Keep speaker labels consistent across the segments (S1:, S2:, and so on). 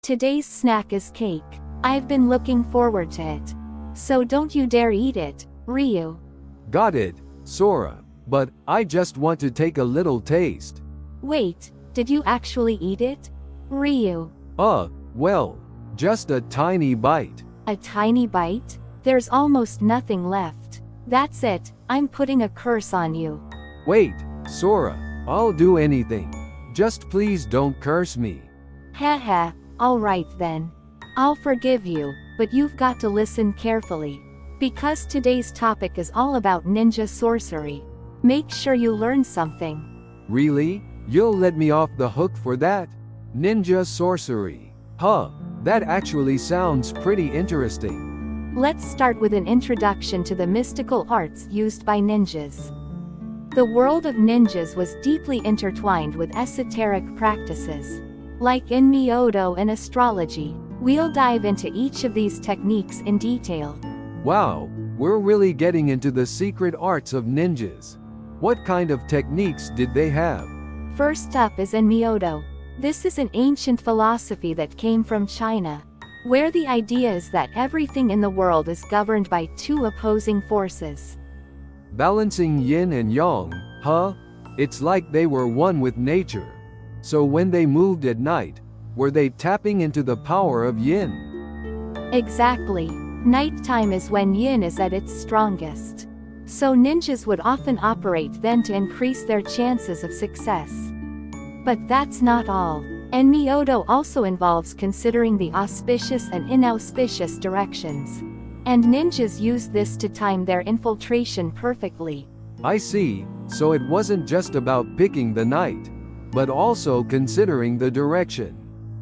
S1: Today's snack is cake. I've been looking forward to it. So don't you dare eat it, Ryu.
S2: Got it, Sora. But I just want to take a little taste.
S1: Wait, did you actually eat it? Ryu.
S2: Well, just a tiny bite.
S1: A tiny bite? There's almost nothing left. That's it, I'm putting a curse on you.
S2: Wait, Sora, I'll do anything. Just please don't curse me.
S1: Haha, alright then. I'll forgive you, but you've got to listen carefully. Because today's topic is all about ninja sorcery. Make sure you learn something.
S2: Really? You'll let me off the hook for that? Ninja sorcery. Huh, that actually sounds pretty interesting.
S1: Let's start with an introduction to the mystical arts used by ninjas. The world of ninjas was deeply intertwined with esoteric practices. Like in Myoto and astrology, we'll dive into each of these techniques in detail.
S2: Wow, we're really getting into the secret arts of ninjas. What kind of techniques did they have?
S1: First up is in Myoto. This is an ancient philosophy that came from China, where the idea is that everything in the world is governed by two opposing forces.
S2: Balancing yin and yang, huh? It's like they were one with nature. So when they moved at night, were they tapping into the power of yin?
S1: Exactly. Nighttime is when yin is at its strongest. So ninjas would often operate then to increase their chances of success. But that's not all. And Myoto also involves considering the auspicious and inauspicious directions. And ninjas use this to time their infiltration perfectly.
S2: I see, so it wasn't just about picking the night, but also considering the direction.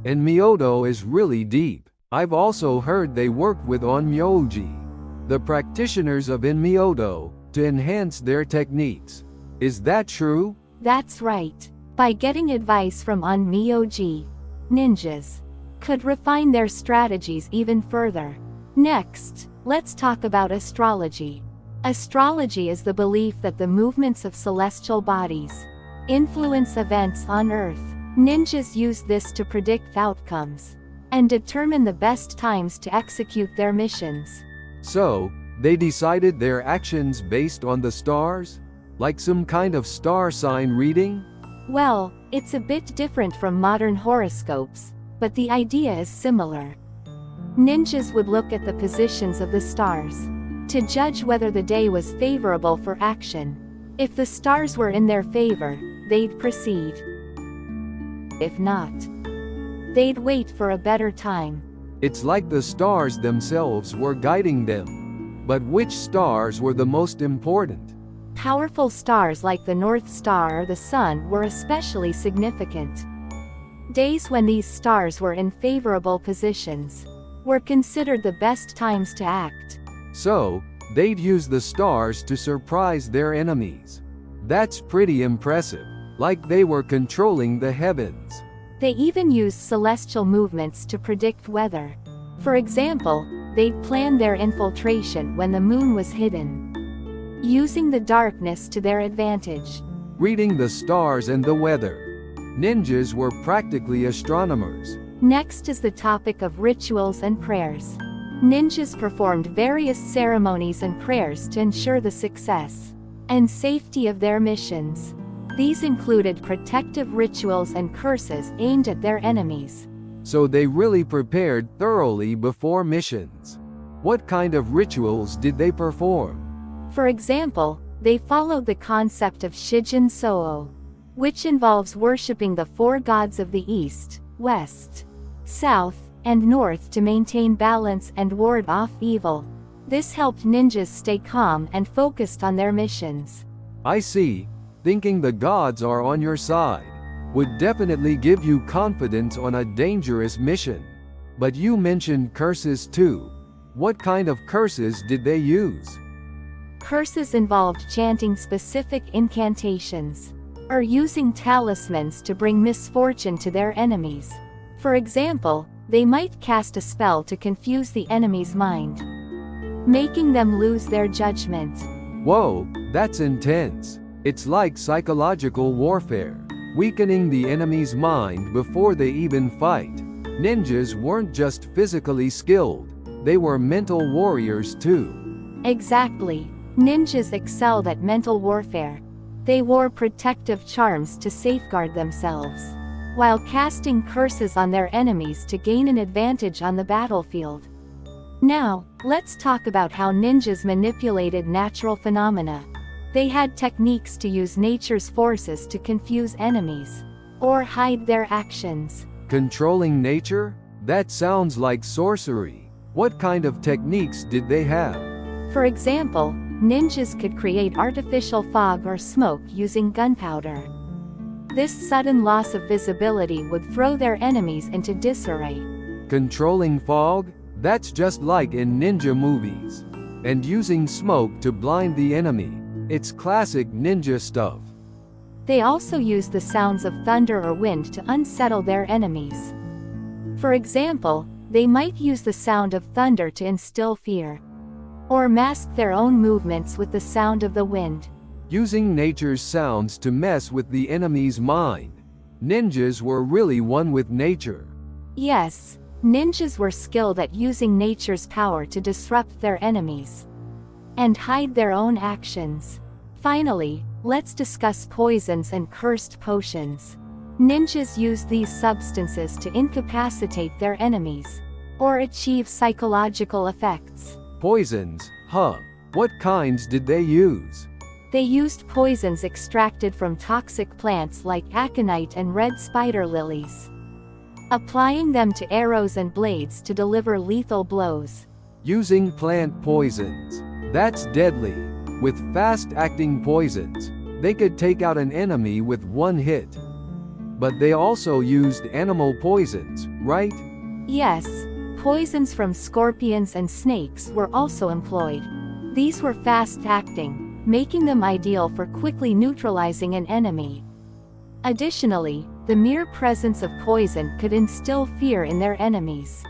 S2: And Myoto is really deep. I've also heard they worked with onmyoji, the practitioners of Myoto, to enhance their techniques. Is that true?
S1: That's right. By getting advice from onmyoji, ninjas could refine their strategies even further. Next, let's talk about astrology. Astrology is the belief that the movements of celestial bodies influence events on Earth. Ninjas use this to predict outcomes and determine the best times to execute their missions.
S2: So, they decided their actions based on the stars? Like some kind of star sign reading?
S1: Well, it's a bit different from modern horoscopes, but the idea is similar. Ninjas would look at the positions of the stars to judge whether the day was favorable for action. If the stars were in their favor, they'd proceed. If not, they'd wait for a better time.
S2: It's like the stars themselves were guiding them. But which stars were the most important?
S1: Powerful stars like the North Star or the Sun were especially significant. Days when these stars were in favorable positions were considered the best times to act.
S2: So, they'd use the stars to surprise their enemies. That's pretty impressive, like they were controlling the heavens.
S1: They even used celestial movements to predict weather. For example, they'd plan their infiltration when the moon was hidden, using the darkness to their advantage.
S2: Reading the stars and the weather. Ninjas were practically astronomers.
S1: Next is the topic of rituals and prayers. Ninjas performed various ceremonies and prayers to ensure the success and safety of their missions. These included protective rituals and curses aimed at their enemies.
S2: So they really prepared thoroughly before missions. What kind of rituals did they perform?
S1: For example, they followed the concept of Shijin Soo, which involves worshipping the four gods of the East, West, South, and North to maintain balance and ward off evil. This helped ninjas stay calm and focused on their missions.
S2: I see. Thinking the gods are on your side would definitely give you confidence on a dangerous mission. But you mentioned curses too. What kind of curses did they use?
S1: Curses involved chanting specific incantations or using talismans to bring misfortune to their enemies. For example, they might cast a spell to confuse the enemy's mind, making them lose their judgment.
S2: Whoa, that's intense. It's like psychological warfare, weakening the enemy's mind before they even fight. Ninjas weren't just physically skilled, they were mental warriors too.
S1: Exactly. Ninjas excelled at mental warfare. They wore protective charms to safeguard themselves, while casting curses on their enemies to gain an advantage on the battlefield. Now, let's talk about how ninjas manipulated natural phenomena. They had techniques to use nature's forces to confuse enemies, or hide their actions.
S2: Controlling nature? That sounds like sorcery. What kind of techniques did they have?
S1: For example, ninjas could create artificial fog or smoke using gunpowder. This sudden loss of visibility would throw their enemies into disarray.
S2: Controlling fog? That's just like in ninja movies. And using smoke to blind the enemy. It's classic ninja stuff.
S1: They also used the sounds of thunder or wind to unsettle their enemies. For example, they might use the sound of thunder to instill fear, or mask their own movements with the sound of the wind.
S2: Using nature's sounds to mess with the enemy's mind. Ninjas were really one with nature.
S1: Yes, ninjas were skilled at using nature's power to disrupt their enemies and hide their own actions. Finally, let's discuss poisons and cursed potions. Ninjas used these substances to incapacitate their enemies, or achieve psychological effects.
S2: Poisons, huh? What kinds did they use?
S1: They used poisons extracted from toxic plants like aconite and red spider lilies, applying them to arrows and blades to deliver lethal blows.
S2: Using plant poisons. That's deadly. With fast-acting poisons, they could take out an enemy with one hit. But they also used animal poisons, right?
S1: Yes, poisons from scorpions and snakes were also employed. These were fast-acting, making them ideal for quickly neutralizing an enemy. Additionally, the mere presence of poison could instill fear in their enemies.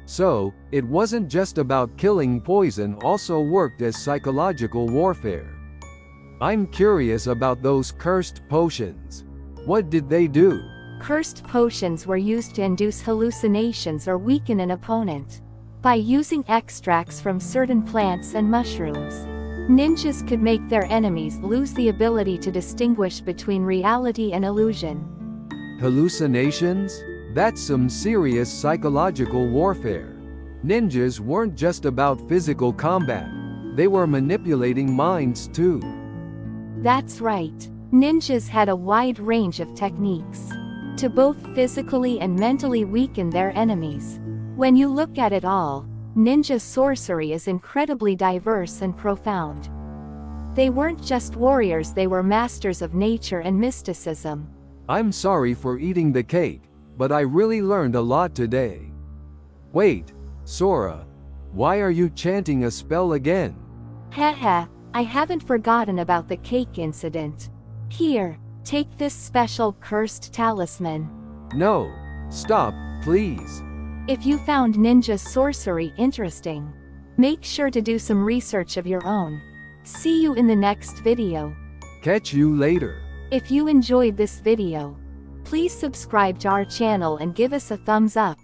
S2: So, it wasn't just about killing. Poison also worked as psychological warfare. I'm curious about those cursed potions. What did they do?
S1: Cursed potions were used to induce hallucinations or weaken an opponent. By using extracts from certain plants and mushrooms, ninjas could make their enemies lose the ability to distinguish between reality and illusion.
S2: Hallucinations? That's some serious psychological warfare. Ninjas weren't just about physical combat. They were manipulating minds too.
S1: That's right. Ninjas had a wide range of techniques to both physically and mentally weaken their enemies. When you look at it all, ninja sorcery is incredibly diverse and profound. They weren't just warriors, they were masters of nature and mysticism.
S2: I'm sorry for eating the cake, but I really learned a lot today. Wait, Sora, why are you chanting a spell again?
S1: Haha, I haven't forgotten about the cake incident. Here, take this special cursed talisman.
S2: No, stop, please.
S1: If you found ninja sorcery interesting, make sure to do some research of your own. See you in the next video.
S2: Catch you later.
S1: If you enjoyed this video, please subscribe to our channel and give us a thumbs up.